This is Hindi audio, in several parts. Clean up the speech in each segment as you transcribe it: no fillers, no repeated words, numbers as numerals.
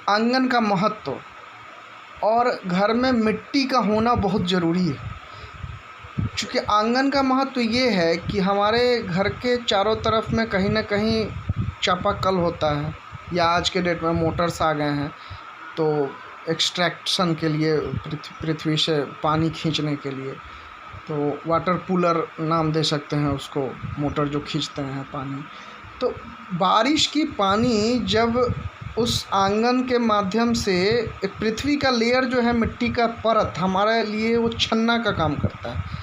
आंगन का महत्व और घर में मिट्टी का होना बहुत ज़रूरी है। चूँकि आंगन का महत्व ये है कि हमारे घर के चारों तरफ में कहीं न कहीं चापाकल होता है, या आज के डेट में मोटर्स आ गए हैं, तो एक्सट्रैक्शन के लिए पृथ्वी से पानी खींचने के लिए, तो वाटर कूलर नाम दे सकते हैं उसको, मोटर जो खींचते हैं पानी। तो बारिश की पानी जब उस आंगन के माध्यम से एक पृथ्वी का लेयर जो है, मिट्टी का परत, हमारे लिए वो छन्ना का काम करता है।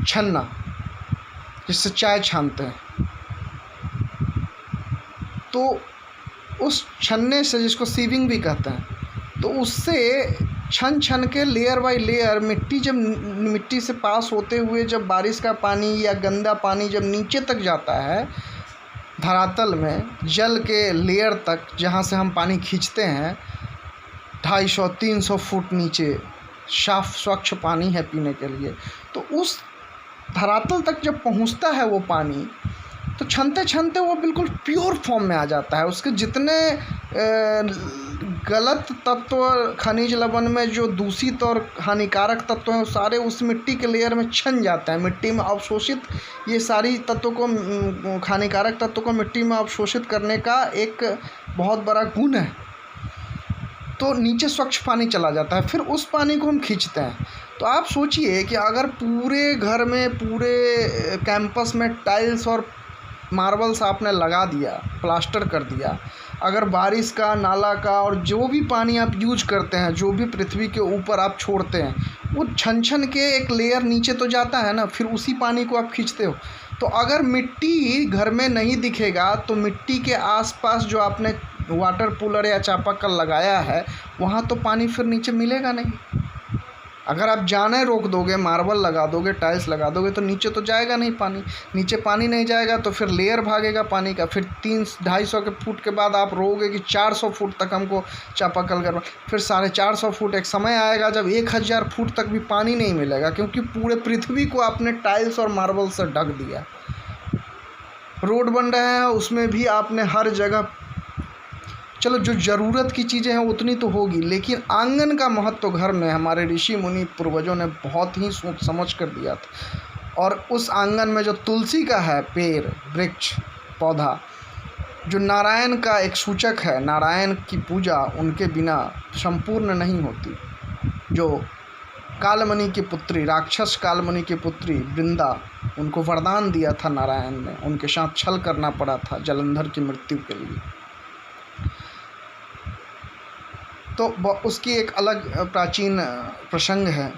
छन्ना जिससे चाय छानते हैं, तो उस छन्ने से, जिसको सीविंग भी कहते हैं, तो उससे छन छन के लेयर बाय लेयर मिट्टी से पास होते हुए जब बारिश का पानी या गंदा पानी जब नीचे तक जाता है, धरातल में जल के लेयर तक, जहाँ से हम पानी खींचते हैं, 250-300 फुट नीचे साफ स्वच्छ पानी है पीने के लिए, तो उस धरातल तक जब पहुँचता है वो पानी, तो छनते छनते वो बिल्कुल प्योर फॉर्म में आ जाता है। उसके जितने गलत तत्व खनिज लवण में जो दूषित और हानिकारक तत्व हैं, वो सारे उस मिट्टी के लेयर में छन जाते हैं। मिट्टी में अवशोषित, ये सारी तत्वों को, हानिकारक तत्वों को मिट्टी में अवशोषित करने का एक बहुत बड़ा गुण है। तो नीचे स्वच्छ पानी चला जाता है, फिर उस पानी को हम खींचते हैं। तो आप सोचिए कि अगर पूरे घर में, पूरे कैंपस में टाइल्स और मार्बल्स आपने लगा दिया, प्लास्टर कर दिया, अगर बारिश का, नाला का और जो भी पानी आप यूज करते हैं, जो भी पृथ्वी के ऊपर आप छोड़ते हैं, वो छन छन के एक लेयर नीचे तो जाता है ना, फिर उसी पानी को आप खींचते हो। तो अगर मिट्टी घर में नहीं दिखेगा, तो मिट्टी के आसपास जो आपने वाटर कूलर या चापाकल लगाया है, वहाँ तो पानी फिर नीचे मिलेगा नहीं। अगर आप जाने रोक दोगे, मार्बल लगा दोगे, टाइल्स लगा दोगे, तो नीचे तो जाएगा नहीं पानी। नीचे पानी नहीं जाएगा तो फिर लेयर भागेगा पानी का। फिर 300-250 के फुट के बाद आप रोगे कि 400 फुट तक हमको चापाकल करवा, फिर 450 फुट। एक समय आएगा जब 1000 फुट तक भी पानी नहीं मिलेगा, क्योंकि पूरे पृथ्वी को आपने टाइल्स और मार्बल से ढक दिया। रोड बन रहे हैं, उसमें भी आपने हर जगह, चलो जो ज़रूरत की चीज़ें हैं उतनी तो होगी, लेकिन आंगन का महत्व घर में हमारे ऋषि मुनि पूर्वजों ने बहुत ही सोच समझ कर दिया था। और उस आंगन में जो तुलसी का है पेड़, वृक्ष, पौधा, जो नारायण का एक सूचक है, नारायण की पूजा उनके बिना संपूर्ण नहीं होती। जो कालमणि की पुत्री, राक्षस कालमणि की पुत्री वृंदा, उनको वरदान दिया था नारायण ने, उनके साथ छल करना पड़ा था जलंधर की मृत्यु के लिए। तो उसकी एक अलग प्राचीन प्रसंग है।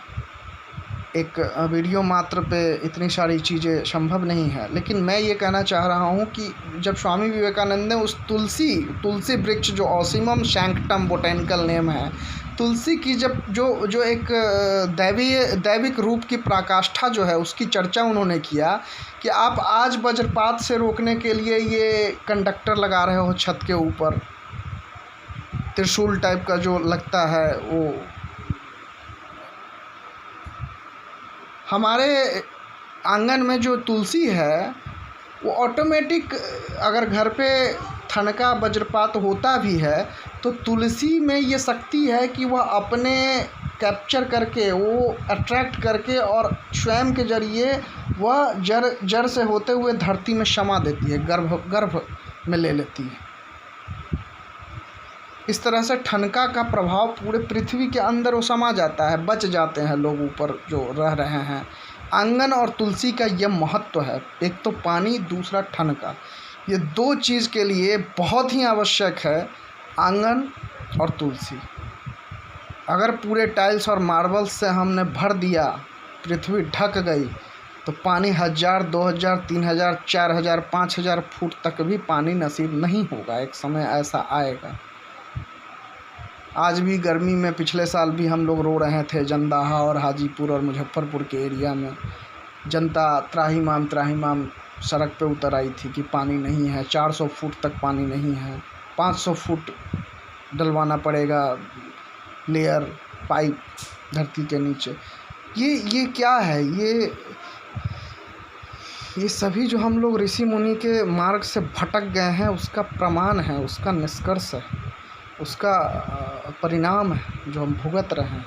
एक वीडियो मात्र पे इतनी सारी चीज़ें संभव नहीं है, लेकिन मैं ये कहना चाह रहा हूँ कि जब स्वामी विवेकानंद ने उस तुलसी वृक्ष, जो ऑसिमम सैंक्टम बोटेनिकल नेम है, तुलसी की जब जो एक दैविक रूप की पराकाष्ठा जो है, उसकी चर्चा उन्होंने किया कि आप आज वज्रपात से रोकने के लिए ये कंडक्टर लगा रहे हो छत के ऊपर, त्रिशूल टाइप का जो लगता है, वो हमारे आंगन में जो तुलसी है, वो ऑटोमेटिक, अगर घर पे ठनका वज्रपात होता भी है, तो तुलसी में ये शक्ति है कि वह अपने कैप्चर करके, वो अट्रैक्ट करके, और स्वयं के जरिए वह जड़ से होते हुए धरती में समा देती है, गर्भ में ले लेती है। इस तरह से ठनका का प्रभाव पूरे पृथ्वी के अंदर वो समा जाता है, बच जाते हैं लोग ऊपर जो रह रहे हैं। आंगन और तुलसी का यह महत्व है, एक तो पानी, दूसरा ठनका। ये दो चीज़ के लिए बहुत ही आवश्यक है आंगन और तुलसी। अगर पूरे टाइल्स और मार्बल्स से हमने भर दिया, पृथ्वी ढक गई, तो पानी 1000, 2000, 3000, 4000, 5000 फुट तक भी पानी नसीब नहीं होगा। एक समय ऐसा आएगा। आज भी गर्मी में, पिछले साल भी हम लोग रो रहे थे, जंदाहा और हाजीपुर और मुजफ्फरपुर के एरिया में जनता त्राहिमाम सड़क पे उतर आई थी कि पानी नहीं है, 400 फुट तक पानी नहीं है, 500 फुट डलवाना पड़ेगा लेयर पाइप धरती के नीचे। ये क्या है? ये सभी जो हम लोग ऋषि मुनि के मार्ग से भटक गए हैं, उसका प्रमाण है, उसका निष्कर्ष है। उसका परिणाम है जो हम भुगत रहे हैं।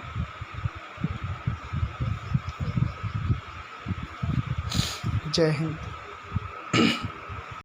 जय हिंद।